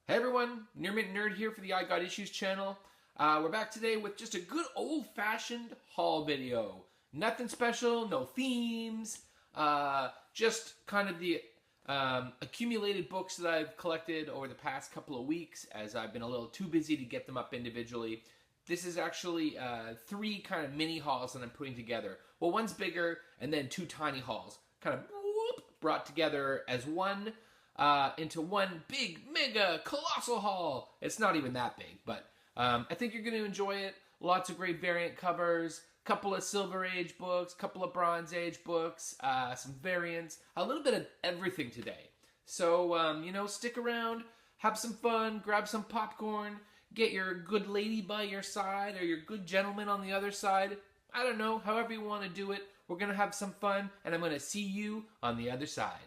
Hey everyone, Near Mint Nerd here for the I Got Issues channel. We're back today with just a good old-fashioned haul video. Nothing special, no themes, just kind of the accumulated books that I've collected over the past couple of weeks as I've been a little too busy to get them up individually. This is actually three kind of mini hauls that I'm putting together. Well, one's bigger and then two tiny hauls, kind of brought together as one. Into one big, mega, colossal haul. It's not even that big, but I think you're going to enjoy it. Lots of great variant covers, couple of Silver Age books, couple of Bronze Age books, some variants, a little bit of everything today. So, stick around, have some fun, grab some popcorn, get your good lady by your side or your good gentleman on the other side. I don't know, however you want to do it. We're going to have some fun, and I'm going to see you on the other side.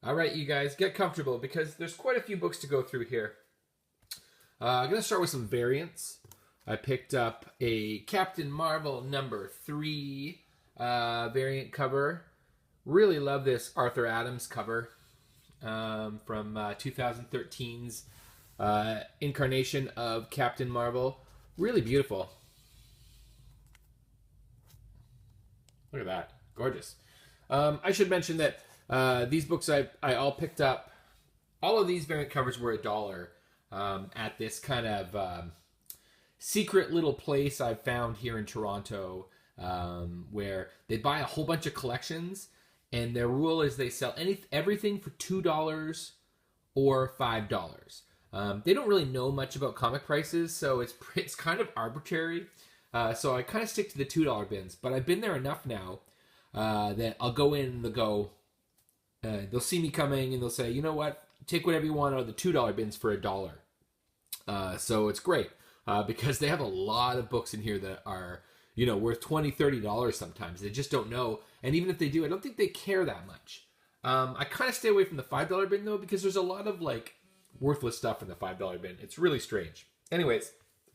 All right, you guys, get comfortable because there's quite a few books to go through here. I'm going to start with some variants. I picked up a Captain Marvel #3 variant cover. Really love this Arthur Adams cover from 2013's incarnation of Captain Marvel. Really beautiful. Look at that. Gorgeous. I should mention that these books I all picked up. All of these variant covers were $1 at this kind of secret little place I found here in Toronto where they buy a whole bunch of collections, and their rule is they sell everything for $2 or $5. They don't really know much about comic prices, so it's kind of arbitrary. So I kind of stick to the $2 bins, but I've been there enough now that I'll go in and they'll see me coming and they'll say, you know what, take whatever you want out of the $2 bins for $1. So it's great because they have a lot of books in here that are, worth $20, $30 sometimes. They just don't know. And even if they do, I don't think they care that much. I kind of stay away from the $5 bin though, because there's a lot of worthless stuff in the $5 bin. It's really strange. Anyways,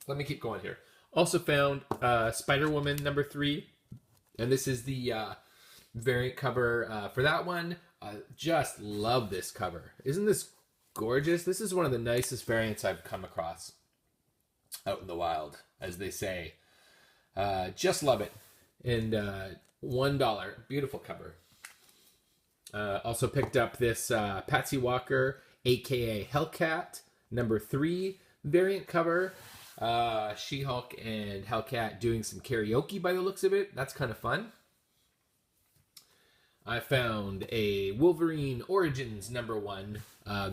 let me keep going here. Also found Spider-Woman #3. And this is the variant cover for that one. Just love this cover. Isn't this gorgeous? This is one of the nicest variants I've come across out in the wild, as they say. Just love it. And $1. Beautiful cover. Also picked up this Patsy Walker, a.k.a. Hellcat, #3 variant cover. She-Hulk and Hellcat doing some karaoke by the looks of it. That's kind of fun. I found a Wolverine Origins #1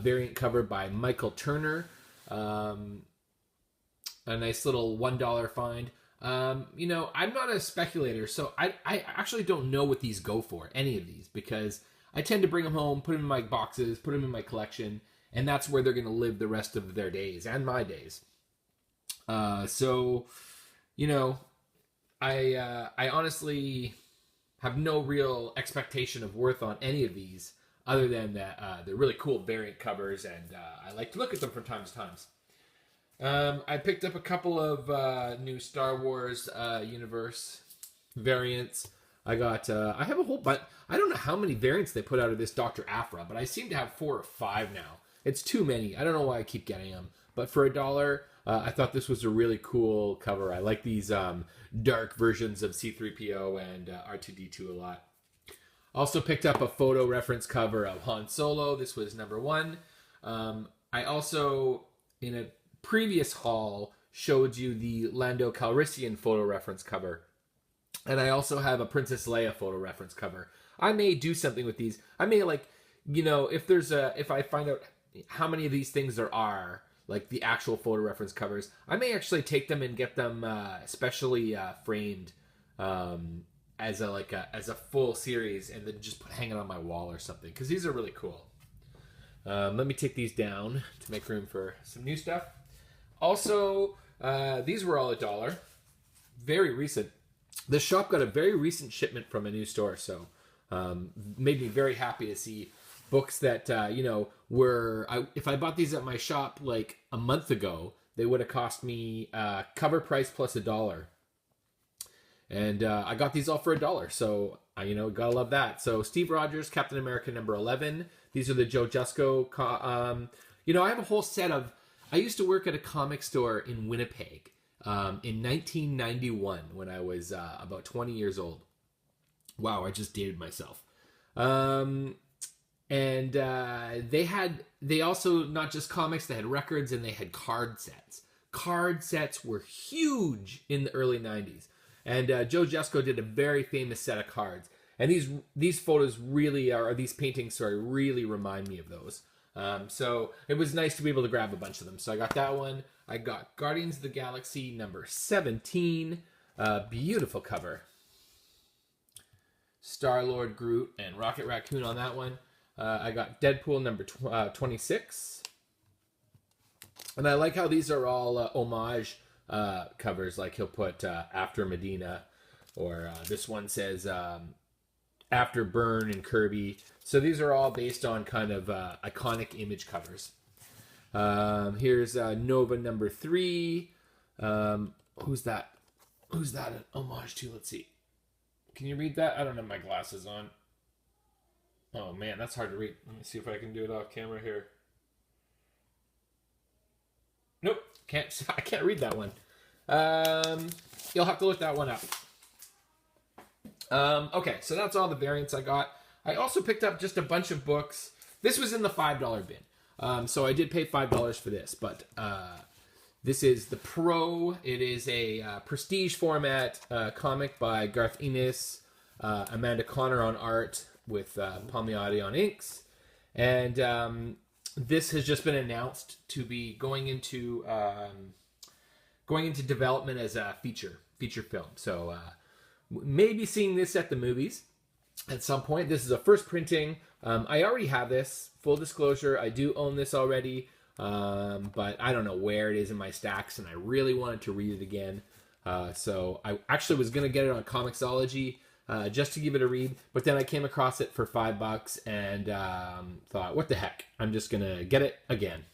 variant cover by Michael Turner. A nice little $1 find. I'm not a speculator, so I actually don't know what these go for, any of these, because I tend to bring them home, put them in my boxes, put them in my collection, and that's where they're going to live the rest of their days, and my days. I honestly have no real expectation of worth on any of these, other than that they're really cool variant covers, and I like to look at them from time to time. I picked up a couple of new Star Wars universe variants. I have a whole bunch. I don't know how many variants they put out of this Dr. Aphra, but I seem to have 4 or 5 now. It's too many. I don't know why I keep getting them, but for $1, I thought this was a really cool cover. I like these dark versions of C-3PO and R2-D2 a lot. Also picked up a photo reference cover of Han Solo. This was #1. I also, in a previous haul, showed you the Lando Calrissian photo reference cover. And I also have a Princess Leia photo reference cover. I may do something with these. I may if I find out how many of these things there are, like the actual photo reference covers, I may actually take them and get them specially framed as a full series, and then just hang it on my wall or something, because these are really cool. Let me take these down to make room for some new stuff. Also, these were all $1. Very recent. The shop got a very recent shipment from a new store, so made me very happy to see books that, if I bought these at my shop like a month ago, they would have cost me cover price plus $1. And I got these all for $1. So, gotta love that. So Steve Rogers, Captain America number 11. These are the Joe Jusko. I have a whole set of... I used to work at a comic store in Winnipeg in 1991 when I was about 20 years old. Wow, I just dated myself. And they also, not just comics, they had records and they had card sets. Card sets were huge in the early 90s. And Joe Jusko did a very famous set of cards. And these photos really are, or these paintings, sorry, really remind me of those. So it was nice to be able to grab a bunch of them. So I got that one. I got Guardians of the Galaxy number 17. Beautiful cover. Star-Lord, Groot, and Rocket Raccoon on that one. I got Deadpool number 26. And I like how these are all homage covers. Like he'll put After Medina, or this one says After Byrne and Kirby. So these are all based on kind of iconic image covers. Here's Nova number 3. Who's that? Who's that an homage to? Let's see. Can you read that? I don't have my glasses on. Oh man, that's hard to read. Let me see if I can do it off camera here. Nope, I can't read that one. You'll have to look that one up. Okay, so that's all the variants I got. I also picked up just a bunch of books. This was in the $5 bin. So I did pay $5 for this, but this is the Pro. It is a prestige format comic by Garth Ennis, Amanda Connor on art, with Palmiotti on inks. And this has just been announced to be going into development as a feature film. So maybe seeing this at the movies at some point. This is a first printing. I already have this. Full disclosure, I do own this already. But I don't know where it is in my stacks, and I really wanted to read it again. So I actually was going to get it on Comixology just to give it a read, but then I came across it for $5 and thought, what the heck? I'm just going to get it again.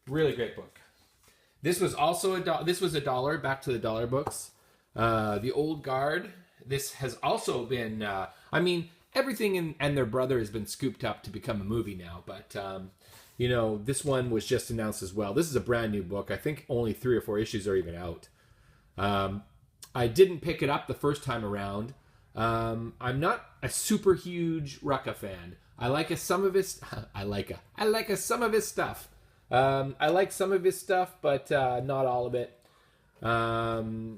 Really great book. This was also this was $1, back to the dollar books. The Old Guard. This has also been, everything and their brother has been scooped up to become a movie now, but this one was just announced as well. This is a brand new book. I think only 3 or 4 issues are even out. I didn't pick it up the first time around. I'm not a super huge Rucka fan. I like some of his stuff. I like some of his stuff, but not all of it.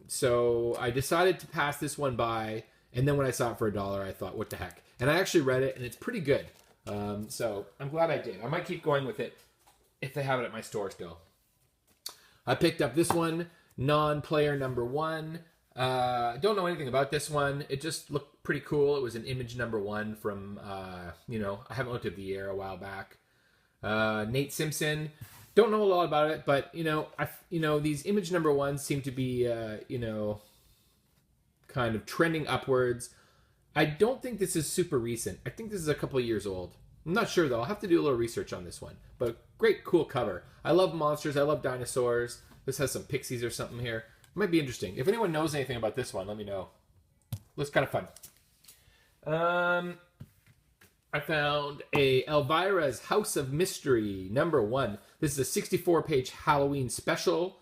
So I decided to pass this one by, and then when I saw it for $1, I thought, what the heck? And I actually read it, and it's pretty good. So I'm glad I did. I might keep going with it if they have it at my store still. I picked up this one, Non-Player number 1. Don't know anything about this one. It just looked pretty cool. It was an Image number 1 from, I haven't looked at the year a while back. Nate Simpson. Don't know a lot about it, but, these Image number 1s seem to be, kind of trending upwards. I don't think this is super recent. I think this is a couple of years old. I'm not sure, though. I'll have to do a little research on this one. But great, cool cover. I love monsters. I love dinosaurs. This has some pixies or something here. It might be interesting. If anyone knows anything about this one, let me know. Looks kind of fun. I found a Elvira's House of Mystery, number 1. This is a 64-page Halloween special.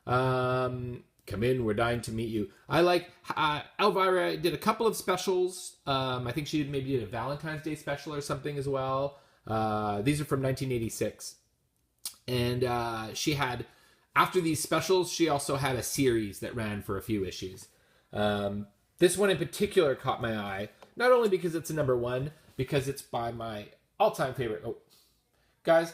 Come in, we're dying to meet you. I like, Elvira did a couple of specials. I think she maybe did a Valentine's Day special or something as well. These are from 1986. And she had, after these specials, she also had a series that ran for a few issues. This one in particular caught my eye, not only because it's a number 1, because it's by my all-time favorite. Oh, guys,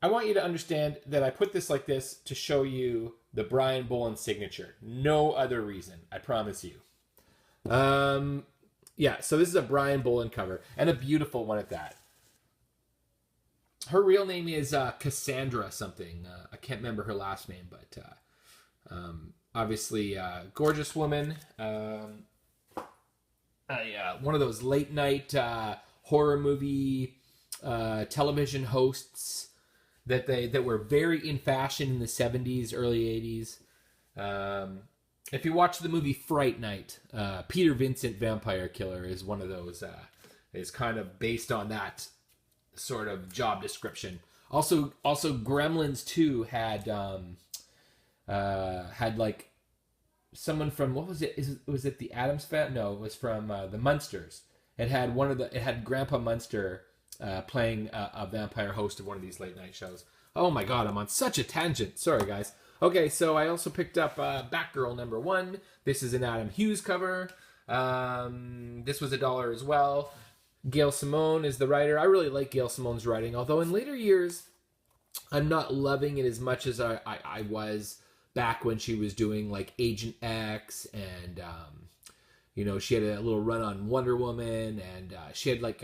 I want you to understand that I put this like this to show you the Brian Bolland signature. No other reason, I promise you. Yeah, so this is a Brian Bolland cover, and a beautiful one at that. Her real name is Cassandra something. I can't remember her last name, but obviously gorgeous woman. One of those late night horror movie television hosts. that were very in fashion in the 70s, early 80s. If you watch the movie Fright Night, Peter Vincent Vampire Killer is one of those. Is kind of based on that sort of job description. Also Gremlins 2 had like someone from, what was it? Was it the Addams Family? No, it was from the Munsters. It had Grandpa Munster playing a vampire host of one of these late night shows. Oh my god, I'm on such a tangent. Sorry, guys. Okay, so I also picked up Batgirl #1. This is an Adam Hughes cover. This was $1 as well. Gail Simone is the writer. I really like Gail Simone's writing, although in later years, I'm not loving it as much as I was back when she was doing like Agent X, and she had a little run on Wonder Woman, and she had like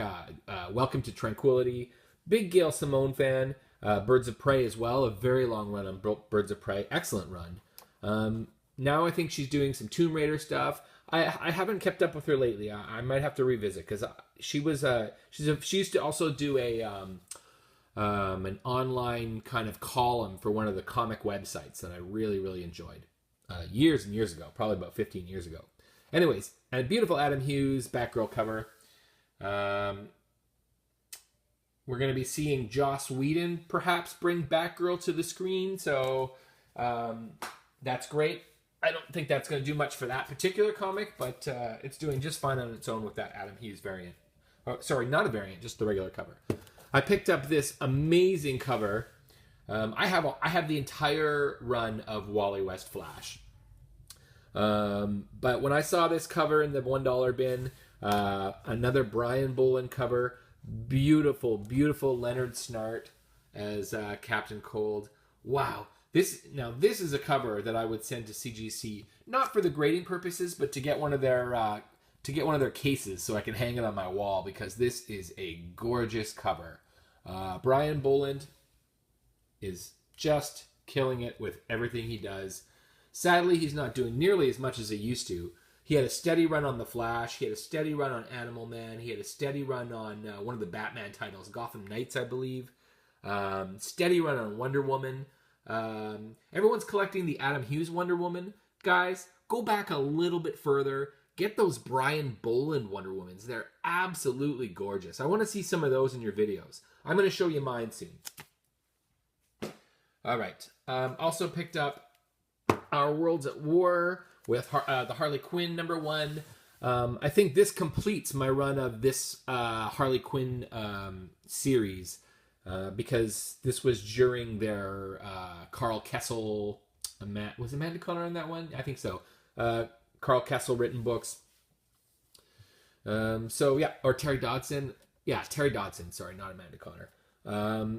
Welcome to Tranquility. Big Gail Simone fan. Birds of Prey as well, a very long run on Birds of Prey. Excellent run. Now I think she's doing some Tomb Raider stuff. I haven't kept up with her lately. I might have to revisit, because she used to also do an online kind of column for one of the comic websites that I really, really enjoyed years and years ago, probably about 15 years ago. Anyways, a beautiful Adam Hughes Batgirl cover. We're going to be seeing Joss Whedon perhaps bring Batgirl to the screen, so that's great. I don't think that's going to do much for that particular comic, but it's doing just fine on its own with that Adam Hughes variant. Oh, sorry, not a variant, just the regular cover. I picked up this amazing cover. I have the entire run of Wally West Flash. But when I saw this cover in the $1 bin, another Brian Bolland cover, beautiful, beautiful Leonard Snart as Captain Cold. Wow. This is a cover that I would send to CGC, not for the grading purposes, but to get one of their cases so I can hang it on my wall, because this is a gorgeous cover. Brian Bolland is just killing it with everything he does. Sadly, he's not doing nearly as much as he used to. He had a steady run on The Flash. He had a steady run on Animal Man. He had a steady run on one of the Batman titles, Gotham Knights, I believe. Steady run on Wonder Woman. Everyone's collecting the Adam Hughes Wonder Woman. Guys, go back a little bit further. Get those Brian Bolland Wonder Womans. They're absolutely gorgeous. I want to see some of those in your videos. I'm going to show you mine soon. All right. Also picked up Our Worlds at War with the Harley Quinn #1. I think this completes my run of this Harley Quinn series, because this was during their Carl Kessel... was Amanda Conner on that one? I think so. Carl Kessel written books. Or Terry Dodson. Yeah, Terry Dodson. Sorry, not Amanda Conner.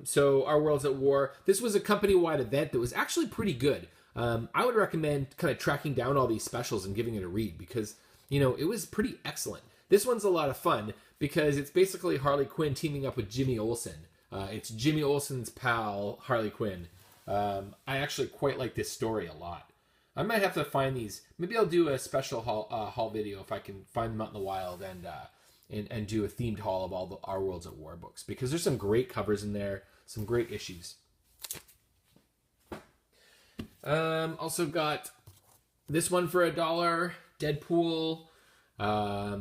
So Our Worlds at War. This was a company-wide event that was actually pretty good. I would recommend kind of tracking down all these specials and giving it a read, because, it was pretty excellent. This one's a lot of fun because it's basically Harley Quinn teaming up with Jimmy Olsen. It's Jimmy Olsen's pal, Harley Quinn. I actually quite like this story a lot. I might have to find these. Maybe I'll do a special haul video if I can find them out in the wild, and do a themed haul of all the Our Worlds at War books, because there's some great covers in there, some great issues. Also got this one for $1, Deadpool,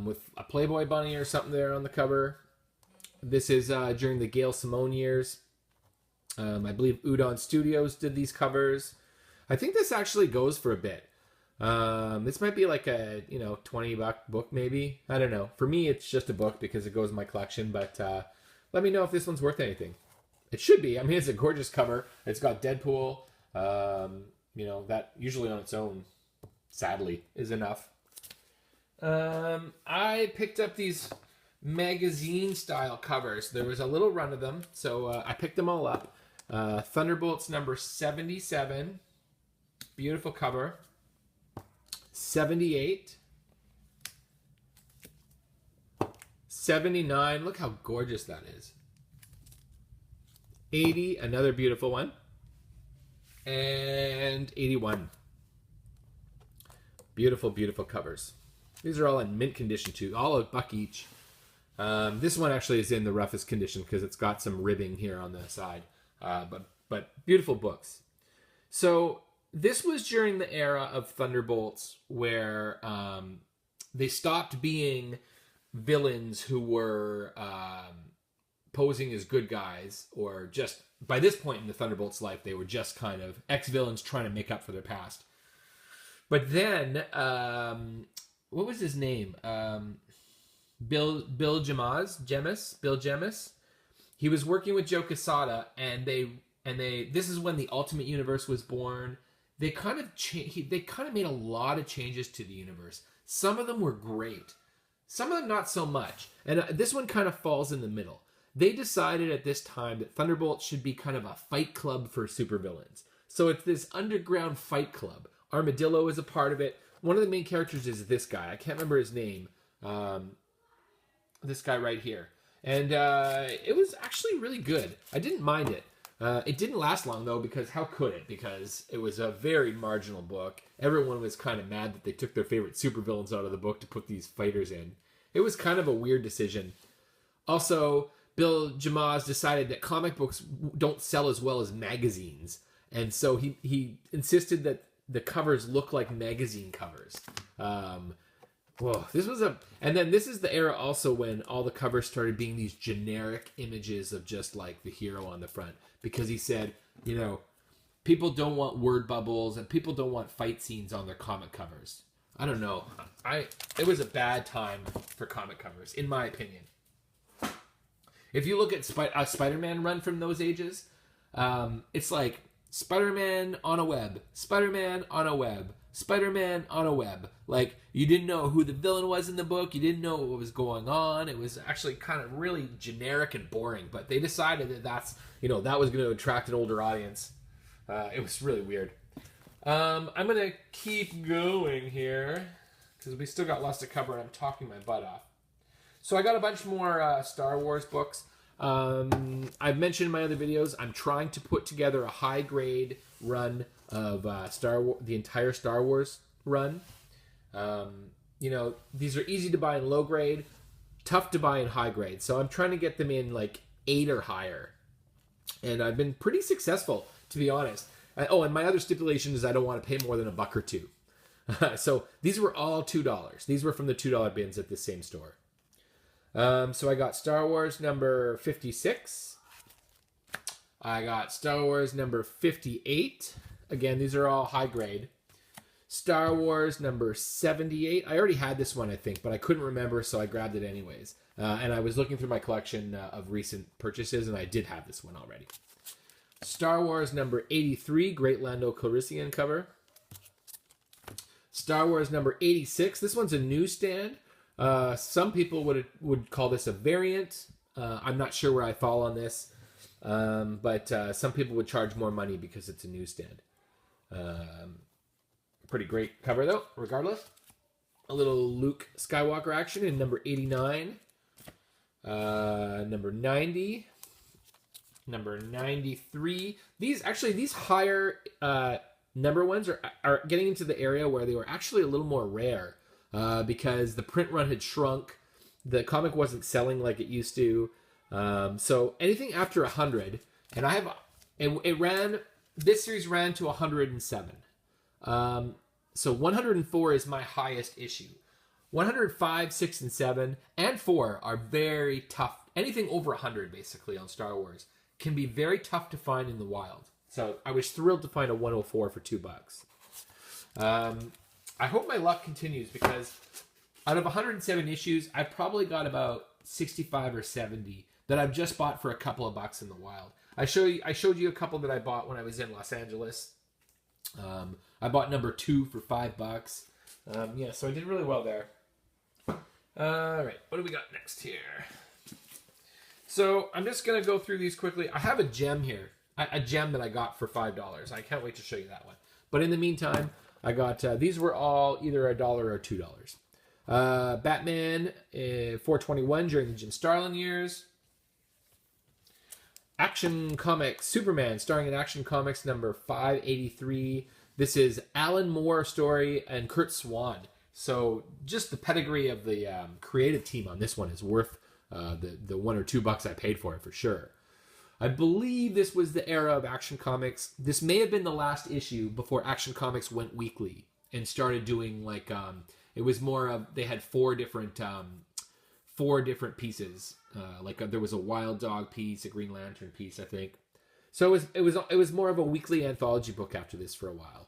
with a Playboy bunny or something there on the cover. This is during the Gail Simone years. I believe Udon Studios did these covers. I think this actually goes for a bit. This might be like a, $20 book maybe. I don't know. For me, it's just a book because it goes in my collection, but let me know if this one's worth anything. It should be. I mean, it's a gorgeous cover. It's got Deadpool. That usually on its own, sadly, is enough. I picked up these magazine-style covers. There was a little run of them, so I picked them all up. Thunderbolts #77. Beautiful cover. 78. 79. Look how gorgeous that is. 80. Another beautiful one. And 81. Beautiful, beautiful covers. These are all in mint condition too. All $1 each. This one actually is in the roughest condition because it's got some ribbing here on the side. But beautiful books. So this was during the era of Thunderbolts where they stopped being villains who were posing as good guys, or just by this point in the Thunderbolts' life, they were just kind of ex-villains trying to make up for their past. But then, what was his name? Bill Jemas. He was working with Joe Quesada, and they. This is when the Ultimate Universe was born. They kind of made a lot of changes to the universe. Some of them were great, some of them not so much. And this one kind of falls in the middle. They decided at this time that Thunderbolts should be kind of a fight club for supervillains. So it's this underground fight club. Armadillo is a part of it. One of the main characters is this guy. I can't remember his name. This guy right here. And it was actually really good. I didn't mind it. It didn't last long, though, because how could it? Because it was a very marginal book. Everyone was kind of mad that they took their favorite supervillains out of the book to put these fighters in. It was kind of a weird decision. Also, Bill Jemas decided that comic books don't sell as well as magazines. And so he insisted that the covers look like magazine covers. And then this is the era also when all the covers started being these generic images of just like the hero on the front. Because he said, people don't want word bubbles and people don't want fight scenes on their comic covers. I don't know. It was a bad time for comic covers, in my opinion. If you look at a Spider-Man run from those ages, it's like Spider-Man on a web, Spider-Man on a web, Spider-Man on a web. Like, you didn't know who the villain was in the book. You didn't know what was going on. It was actually kind of really generic and boring. But they decided that that was going to attract an older audience. It was really weird. I'm going to keep going here because we still got lots to cover and I'm talking my butt off. So I got a bunch more Star Wars books. I've mentioned in my other videos, I'm trying to put together a high-grade run of the entire Star Wars run. These are easy to buy in low grade, tough to buy in high grade. So I'm trying to get them in like 8 or higher. And I've been pretty successful, to be honest. And my other stipulation is I don't want to pay more than $1 or $2. So these were all $2. These were from the $2 bins at the same store. So I got Star Wars number 56. I got Star Wars number 58. Again, these are all high grade. Star Wars number 78. I already had this one, I think, but I couldn't remember, so I grabbed it anyways. And I was looking through my collection of recent purchases, and I did have this one already. Star Wars number 83, Great Lando Calrissian cover. Star Wars number 86. This one's a newsstand. Some people would call this a variant. I'm not sure where I fall on this, but some people would charge more money because it's a newsstand. Pretty great cover, though, regardless. A little Luke Skywalker action in number 89. Number 90. Number 93. These higher number ones are getting into the area where they were actually a little more rare. Because the print run had shrunk, the comic wasn't selling like it used to. So anything after 100, this series ran to 107. So 104 is my highest issue. 105, 6, and 7, and 4 are very tough. Anything over 100, basically, on Star Wars can be very tough to find in the wild. So I was thrilled to find a 104 for $2. I hope my luck continues because out of 107 issues, I've probably got about 65 or 70 that I've just bought for a couple of bucks in the wild. I showed you a couple that I bought when I was in Los Angeles. I bought number 2 for $5. So I did really well there. All right, what do we got next here? So I'm just going to go through these quickly. I have a gem here, a gem that I got for $5. I can't wait to show you that one. But in the meantime, I got, these were all either $1 or $2. Batman, 421 during the Jim Starlin years. Action Comics, Superman, starring in Action Comics number 583. This is Alan Moore story and Kurt Swan. So just the pedigree of the creative team on this one is worth the $1 or $2 I paid for it for sure. I believe this was the era of Action Comics. This may have been the last issue before Action Comics went weekly and started doing like it was more of, they had four different pieces. There was a Wild Dog piece, a Green Lantern piece, I think. So it was more of a weekly anthology book after this for a while.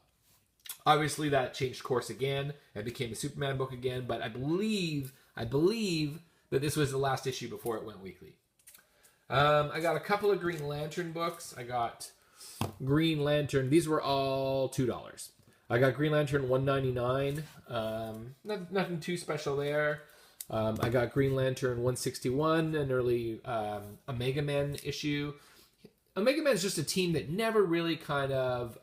Obviously, that changed course again and became a Superman book again. But I believe that this was the last issue before it went weekly. I got a couple of Green Lantern books. I got Green Lantern. These were all $2. I got Green Lantern $1.99. Nothing too special there. I got Green Lantern 161, an early Omega Man issue. Omega Man is just a team that never really kind of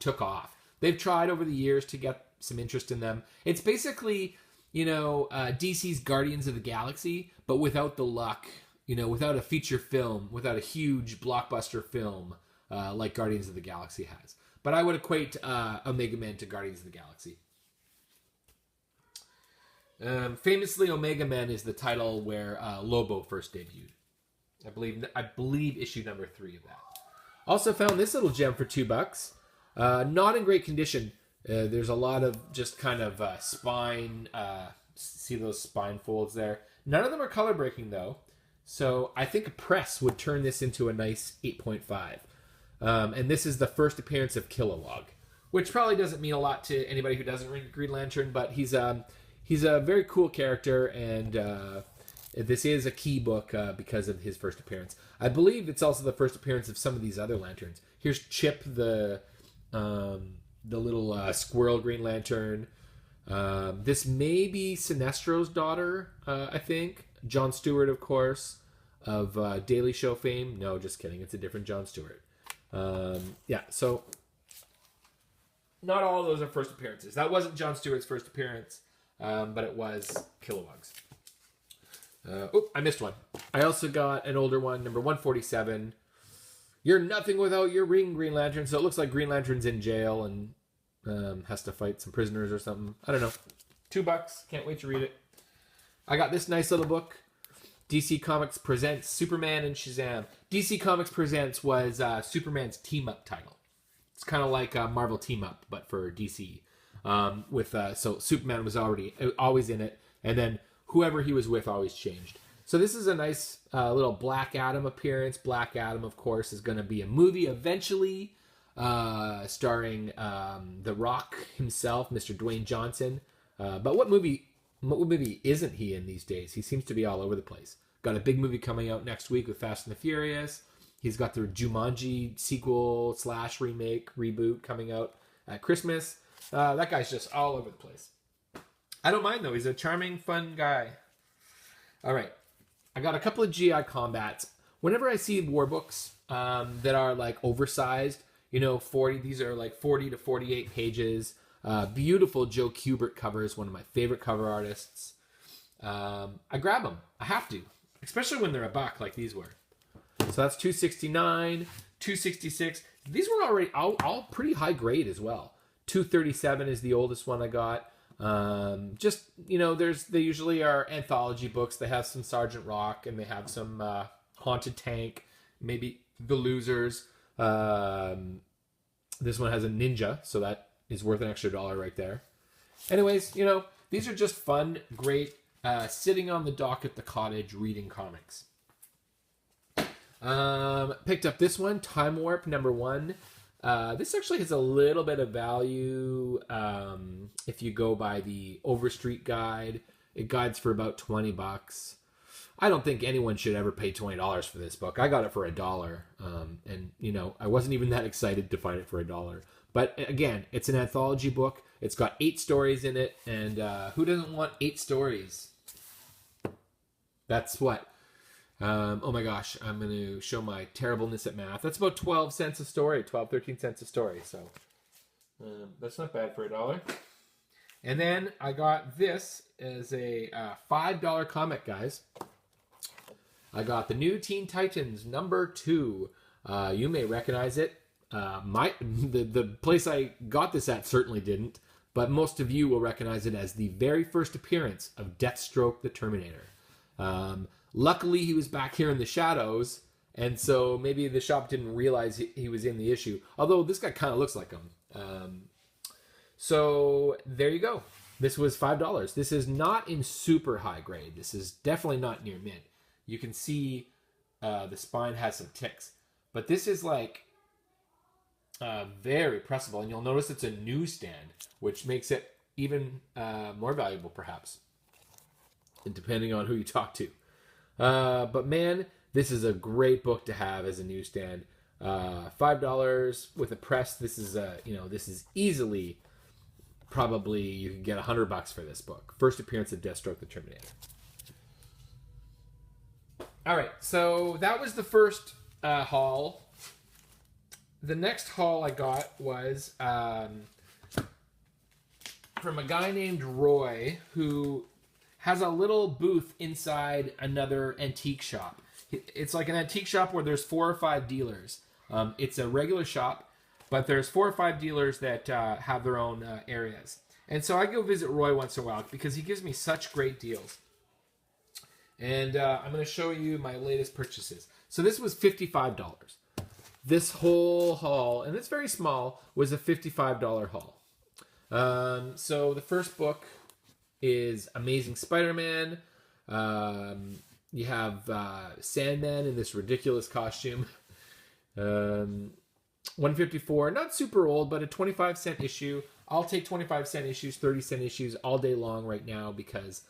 took off. They've tried over the years to get some interest in them. It's basically, DC's Guardians of the Galaxy, but without the luck, without a feature film, without a huge blockbuster film like Guardians of the Galaxy has. But I would equate Omega Man to Guardians of the Galaxy. Famously, Omega Man is the title where Lobo first debuted. I believe issue number 3 of that. Also found this little gem for $2. Not in great condition. There's a lot of just kind of spine. See those spine folds there? None of them are color breaking though. So I think a press would turn this into a nice 8.5. And this is the first appearance of Kilowog, which probably doesn't mean a lot to anybody who doesn't read Green Lantern, but he's a very cool character, and this is a key book because of his first appearance. I believe it's also the first appearance of some of these other lanterns. Here's Chip, the little squirrel Green Lantern. This may be Sinestro's daughter, I think. Jon Stewart, of course, of Daily Show fame. No, just kidding. It's a different Jon Stewart. So not all of those are first appearances. That wasn't Jon Stewart's first appearance, but it was Kilowog's. I missed one. I also got an older one, number 147. You're nothing without your ring, Green Lantern. So it looks like Green Lantern's in jail and has to fight some prisoners or something. I don't know. $2. Can't wait to read it. I got this nice little book. DC Comics Presents Superman and Shazam. DC Comics Presents was Superman's team-up title. It's kind of like Marvel Team-Up, but for DC. So Superman was always in it, and then whoever he was with always changed. So this is a nice little Black Adam appearance. Black Adam, of course, is going to be a movie eventually, starring The Rock himself, Mr. Dwayne Johnson. But what movie isn't he in these days? He seems to be all over the place. Got a big movie coming out next week with Fast and the Furious. He's got the Jumanji sequel / remake, reboot coming out at Christmas. That guy's just all over the place. I don't mind, though. He's a charming, fun guy. All right. I got a couple of GI Combats. Whenever I see war books that are like oversized, 40, these are like 40 to 48 pages. Beautiful Joe Kubert covers, one of my favorite cover artists. I grab them. I have to, especially when they're $1 like these were. So that's $2.69, $2.66. These were already all pretty high grade as well. $2.37 is the oldest one I got. They usually are anthology books. They have some Sergeant Rock and they have some Haunted Tank, maybe The Losers. This one has a ninja, so that is worth an extra $1 right there. Anyways, these are just fun, great, sitting on the dock at the cottage reading comics. Picked up this one, Time Warp number 1. This actually has a little bit of value if you go by the Overstreet guide. It guides for about $20. I don't think anyone should ever pay $20 for this book. I got it for $1, and I wasn't even that excited to find it for $1. But again, it's an anthology book. It's got 8 stories in it, and who doesn't want 8 stories? That's what. Oh my gosh, I'm going to show my terribleness at math. That's about 12 cents a story, 13 cents a story. So that's not bad for $1. And then I got this as a $5 comic, guys. I got the New Teen Titans number 2. You may recognize it. The place I got this at certainly didn't, but most of you will recognize it as the very first appearance of Deathstroke the Terminator. Luckily, he was back here in the shadows, And so maybe the shop didn't realize he was in the issue. Although this guy kind of looks like him. So there you go. This was $5. This is not in super high grade. This is definitely not near mint. You can see the spine has some ticks. But this is like very pressable. And you'll notice it's a newsstand, which makes it even more valuable perhaps, depending on who you talk to. But man, this is a great book to have as a newsstand. $5 with a press. This is this is easily probably you can get $100 for this book. First appearance of Deathstroke the Terminator. All right, so that was the first haul. The next haul I got was from a guy named Roy who has a little booth inside another antique shop. It's like an antique shop where there's 4 or 5 dealers. It's a regular shop, but there's 4 or 5 dealers that have their own areas. And so I go visit Roy once in a while because he gives me such great deals. And I'm going to show you my latest purchases. So this was $55. This whole haul, and it's very small, was a $55 haul. So the first book is Amazing Spider-Man. You have Sandman in this ridiculous costume. 154, not super old, but a 25-cent issue. I'll take 25-cent issues, 30-cent issues all day long right now because,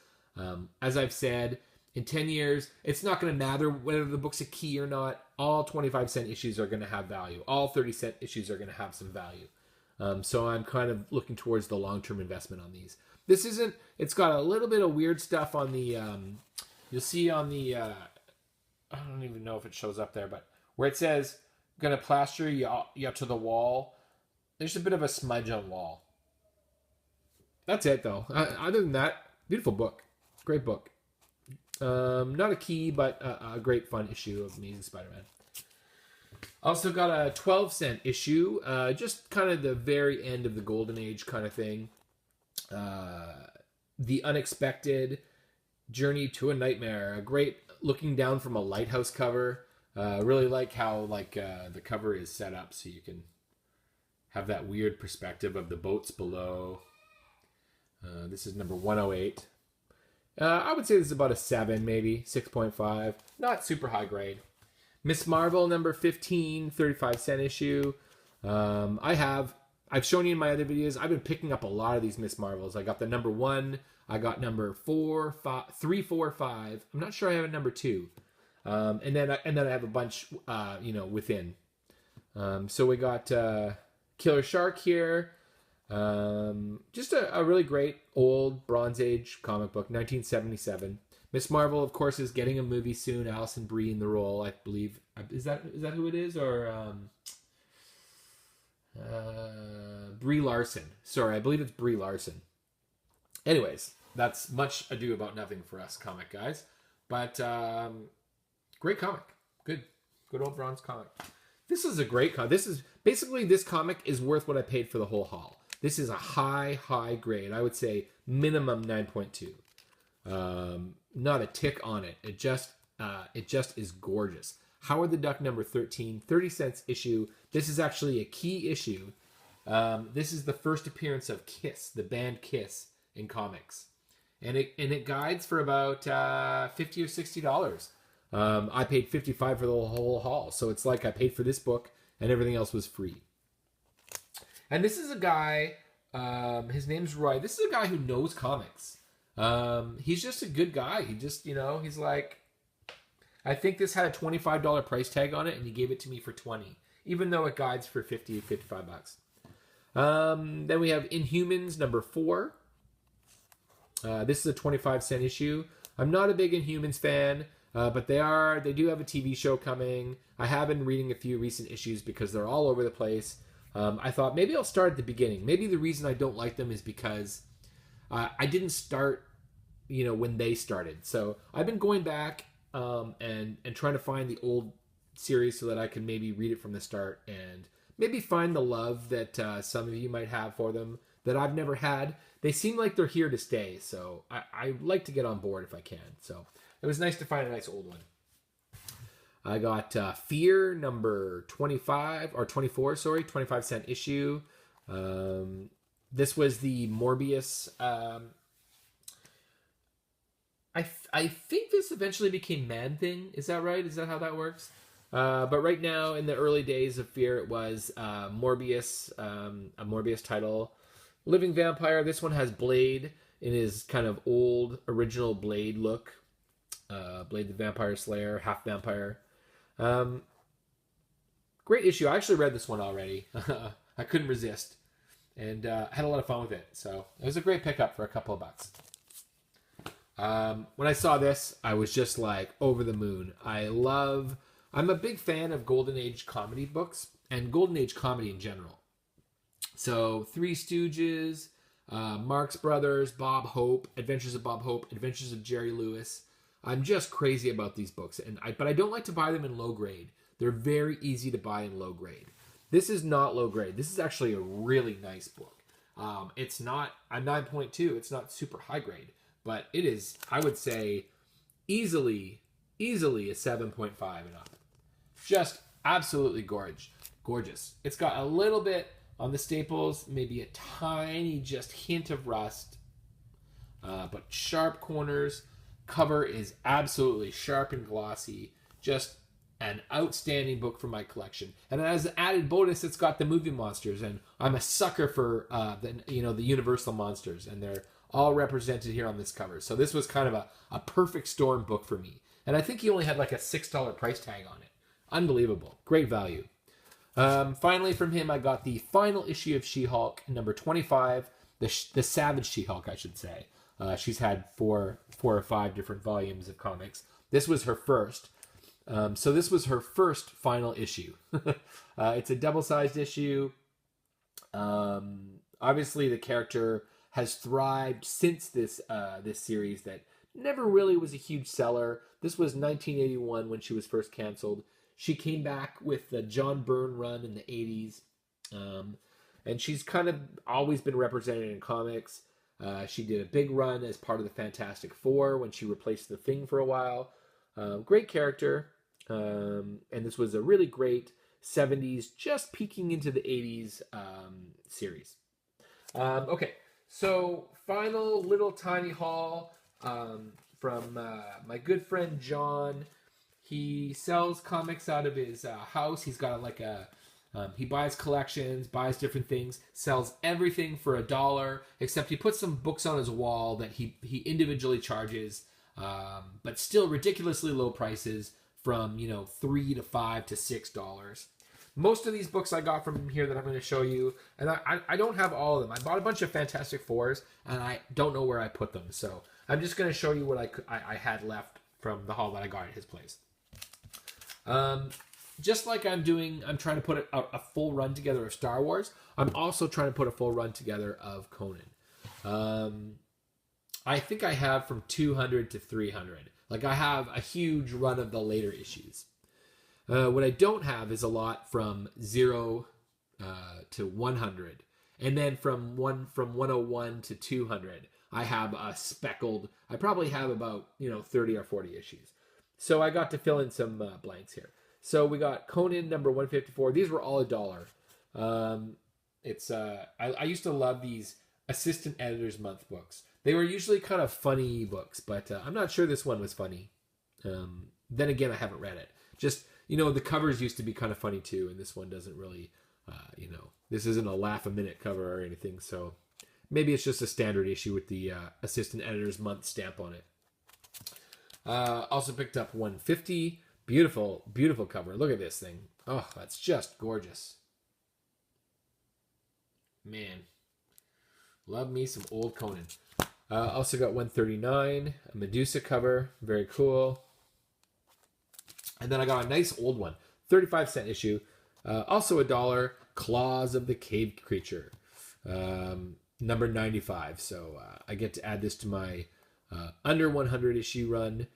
as I've said, in 10 years, it's not going to matter whether the book's a key or not. All 25-cent issues are going to have value. All 30-cent issues are going to have some value. So I'm kind of looking towards the long-term investment on these. This isn't, it's got a little bit of weird stuff on the, you'll see on the, I don't even know if it shows up there, but where it says, going to plaster you up to the wall, there's a bit of a smudge on wall. That's it, though. Other than that, beautiful book. Great book. Not a key, but a great fun issue of Amazing Spider-Man. Also got a 12-cent issue, just kind of the very end of the Golden Age kind of thing. The Unexpected Journey to a Nightmare. A great looking down from a lighthouse cover. Really like how the cover is set up so you can have that weird perspective of the boats below. This is number 108. I would say this is about a 7, maybe 6.5. Not super high grade. Miss Marvel number 15, 35-cent issue. I've shown you in my other videos. I've been picking up a lot of these Miss Marvels. I got the number 1. I got number 4, 5, 3, 4, 5. I'm not sure I have a number 2. And then I have a bunch, within. So we got Killer Shark here. Just a really great old Bronze Age comic book, 1977. Miss Marvel, of course, is getting a movie soon. Alison Brie in the role, I believe. Is that who it is, or Brie Larson? Sorry, I believe it's Brie Larson. Anyways, that's Much Ado About Nothing for us comic guys, but great comic, good old bronze comic. This is a great comic. This comic is worth what I paid for the whole haul. This is a high grade. I would say minimum 9.2. Not a tick on it. It just is gorgeous. Howard the Duck number 13, 30 cents issue. This is actually a key issue. This is the first appearance of Kiss, the band Kiss, in comics, and it guides for about $50 or $60. I paid $55 for the whole haul, so it's like I paid for this book and everything else was free. And this is a guy, his name's Roy. This is a guy who knows comics. He's just a good guy. He just, he's like, I think this had a $25 price tag on it, and he gave it to me for $20, even though it guides for $50, $55. Then we have Inhumans number 4. This is a 25-cent issue. I'm not a big Inhumans fan, but they do have a TV show coming. I have been reading a few recent issues because they're all over the place. I thought maybe I'll start at the beginning. Maybe the reason I don't like them is because I didn't start, when they started. So I've been going back and trying to find the old series so that I can maybe read it from the start and maybe find the love that some of you might have for them that I've never had. They seem like they're here to stay, so I like to get on board if I can. So it was nice to find a nice old one. I got Fear number 25 or 24, sorry, 25-cent issue. This was the Morbius. I think this eventually became Man-Thing. Is that right? Is that how that works? But right now, in the early days of Fear, it was Morbius, a Morbius title. Living Vampire. This one has Blade in his kind of old original Blade look. Blade the Vampire Slayer, half vampire. Great issue. I actually read this one already. I couldn't resist. And had a lot of fun with it. So it was a great pickup for a couple of bucks. When I saw this, I was just like over the moon. I'm a big fan of Golden Age comedy books and Golden Age comedy in general. So Three Stooges, Marx Brothers, Bob Hope, Adventures of Bob Hope, Adventures of Jerry Lewis. I'm just crazy about these books, but I don't like to buy them in low grade. They're very easy to buy in low grade. This is not low grade. This is actually a really nice book. It's not a 9.2. It's not super high grade, but it is, I would say, easily a 7.5 and up. Just absolutely gorgeous. It's got a little bit on the staples, maybe a tiny just hint of rust, but sharp corners. Cover is absolutely sharp and glossy. Just an outstanding book for my collection. And as an added bonus, it's got the movie monsters, and I'm a sucker for the Universal monsters, and they're all represented here on this cover. So this was kind of a perfect storm book for me. And I think he only had like a $6 price tag on it. Unbelievable. Great value. Finally from him, I got the final issue of She-Hulk, number 25, the Savage She-Hulk, I should say. She's had four or five different volumes of comics. This was her first. So this was her first final issue. It's a double-sized issue. Obviously, the character has thrived since this series that never really was a huge seller. This was 1981 when she was first canceled. She came back with the John Byrne run in the 80s. And she's kind of always been represented in comics. She did a big run as part of the Fantastic Four when she replaced the Thing for a while. Great character. And this was a really great 70s, just peeking into the 80s series. Okay, so final little tiny haul from my good friend John. He sells comics out of his house. He's got he buys collections, buys different things, sells everything for $1, except he puts some books on his wall that he individually charges, but still ridiculously low prices from, $3 to $5 to $6. Most of these books I got from him here that I'm going to show you, and I don't have all of them. I bought a bunch of Fantastic Fours, and I don't know where I put them, so I'm just going to show you what I had left from the haul that I got at his place. Just like I'm trying to put a full run together of Star Wars, I'm also trying to put a full run together of Conan. I think I have from 200 to 300. Like, I have a huge run of the later issues. What I don't have is a lot from 0 to 100. And then from 101 to 200, I have a speckled, I probably have about, 30 or 40 issues. So I got to fill in some blanks here. So we got Conan number 154. These were all $1. I used to love these Assistant Editors Month books. They were usually kind of funny books, but I'm not sure this one was funny. Then again, I haven't read it. Just, the covers used to be kind of funny too, and this one doesn't really, this isn't a laugh-a-minute cover or anything, so maybe it's just a standard issue with the Assistant Editors Month stamp on it. Also picked up 150. Beautiful, beautiful cover. Look at this thing. Oh, that's just gorgeous. Man. Love me some old Conan. Also got 139. A Medusa cover. Very cool. And then I got a nice old one. 35-cent issue. Also $1. Claws of the Cave Creature. Number 95. So I get to add this to my under 100 issue run,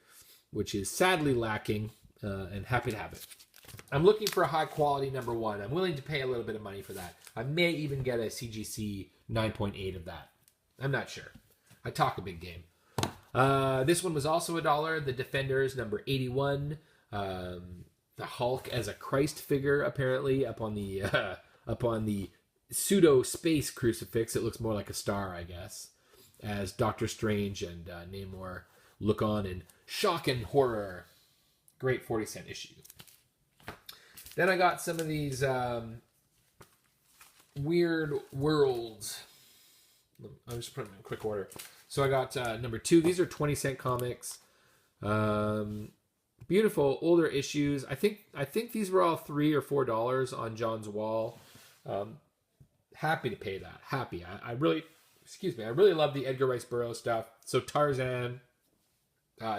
which is sadly lacking. And happy to have it. I'm looking for a high quality number 1. I'm willing to pay a little bit of money for that. I may even get a CGC 9.8 of that. I'm not sure. I talk a big game. This one was also $1. The Defenders number 81. Hulk as a Christ figure, apparently, up on the pseudo space crucifix. It looks more like a star, I guess, as Doctor Strange and Namor look on in shock and horror. Great 40-cent issue. Then I got some of these Weird Worlds. I'm just putting them in quick order. So I got number 2. These are 20-cent comics. Beautiful older issues. I think these were all $3 or $4 on John's wall. Happy to pay that. Happy. I really love the Edgar Rice Burroughs stuff. So Tarzan,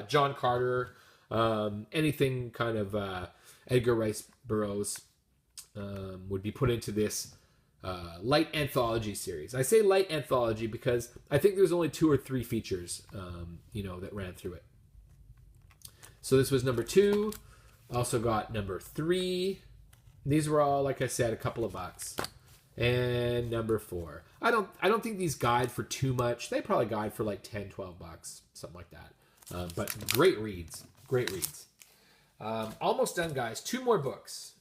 John Carter, anything kind of Edgar Rice Burroughs would be put into this light anthology series. I say light anthology because I think there's only 2 or 3 features, that ran through it. So this was number 2. Also got number 3. These were all, like I said, a couple of bucks. And number 4. I don't think these guide for too much. They probably guide for like 10, 12 bucks, something like that. But great reads. Great reads. Almost done, guys. 2 more books.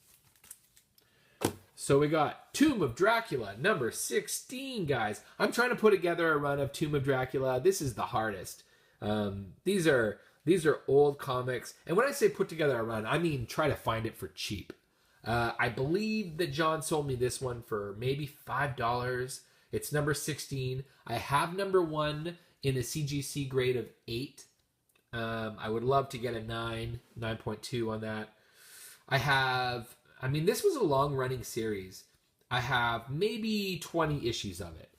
So we got Tomb of Dracula, number 16, guys. I'm trying to put together a run of Tomb of Dracula. This is the hardest. These are old comics. And when I say put together a run, I mean try to find it for cheap. I believe that John sold me this one for maybe $5. It's number 16. I have number 1 in a CGC grade of 8. I would love to get a 9.2 on that. This was a long-running series. I have maybe 20 issues of it.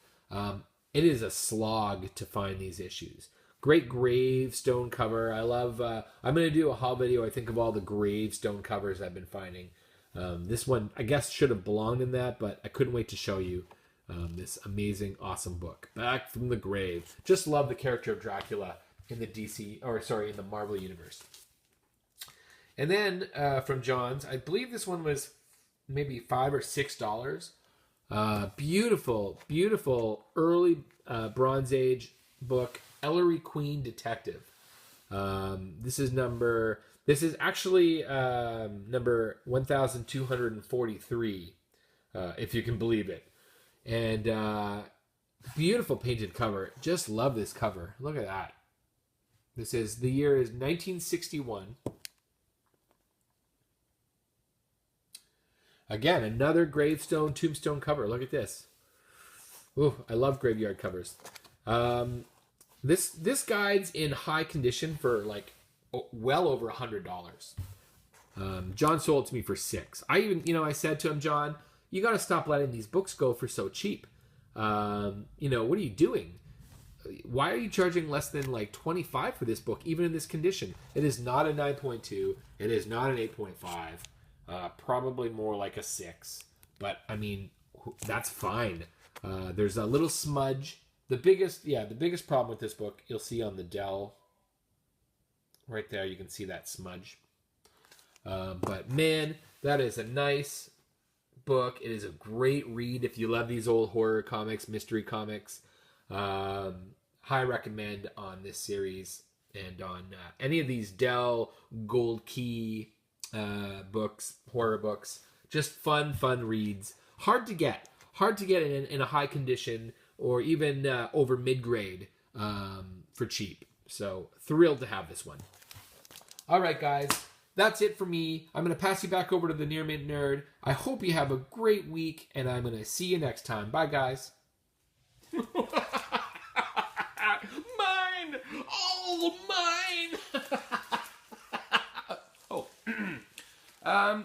It is a slog to find these issues. Great gravestone cover. I love... I'm going to do a haul video, I think, of all the gravestone covers I've been finding. This one, I guess, should have belonged in that, but I couldn't wait to show you this amazing, awesome book. Back from the Grave. Just love the character of Dracula in the Marvel Universe. And then from John's, I believe this one was maybe $5 or $6. Beautiful, beautiful early Bronze Age book, Ellery Queen Detective. This is actually number 1243, if you can believe it. And beautiful painted cover. Just love this cover. Look at that. The year is 1961. Again, another tombstone cover. Look at this. Ooh, I love graveyard covers. This guide's in high condition for like well over $100. John sold it to me for $6. I said to him, John, you got to stop letting these books go for so cheap. What are you doing? Why are you charging less than like $25 for this book, even in this condition? It is not a 9.2. It is not an 8.5. Probably more like a 6. But that's fine. There's a little smudge. The biggest problem with this book, you'll see on the Dell. Right there, you can see that smudge. But man, that is a nice book. It is a great read if you love these old horror comics, mystery comics. High recommend on this series and on any of these Dell Gold Key books, horror books. Just fun reads. Hard to get in a high condition or even over mid-grade for cheap. So thrilled to have this one. All right, guys. That's it for me. I'm going to pass you back over to the Near Mint Nerd. I hope you have a great week, and I'm going to see you next time. Bye, guys. Mine! All mine!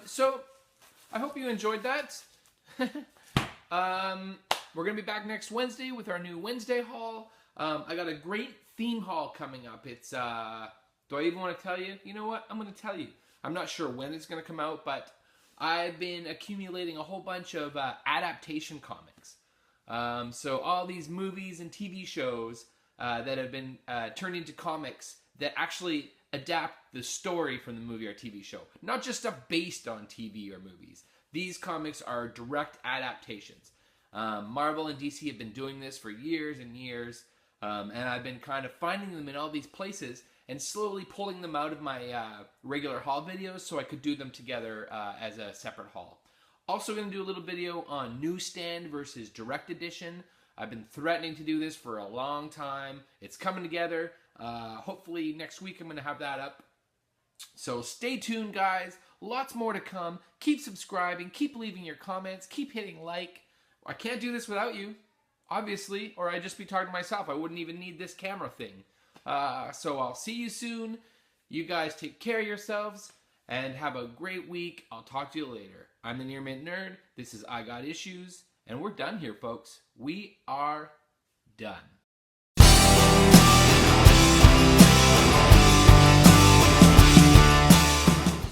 So, I hope you enjoyed that. We're going to be back next Wednesday with our new Wednesday haul. I got a great theme haul coming up. It's, do I even want to tell you? You know what? I'm going to tell you. I'm not sure when it's going to come out, but I've been accumulating a whole bunch of adaptation comics. So all these movies and TV shows that have been turned into comics that actually adapt the story from the movie or TV show. Not just stuff based on TV or movies. These comics are direct adaptations. Marvel and DC have been doing this for years and years, and I've been kind of finding them in all these places, and slowly pulling them out of my regular haul videos so I could do them together as a separate haul. Also going to do a little video on newsstand versus direct edition. I've been threatening to do this for a long time. It's coming together. Hopefully next week I'm going to have that up. So stay tuned, guys. Lots more to come. Keep subscribing. Keep leaving your comments. Keep hitting like. I can't do this without you, obviously, or I'd just be talking to myself. I wouldn't even need this camera thing. So I'll see you soon. You guys take care of yourselves and have a great week. I'll talk to you later. I'm the Near Mint Nerd. This is I Got Issues. And we're done here, folks. We are done.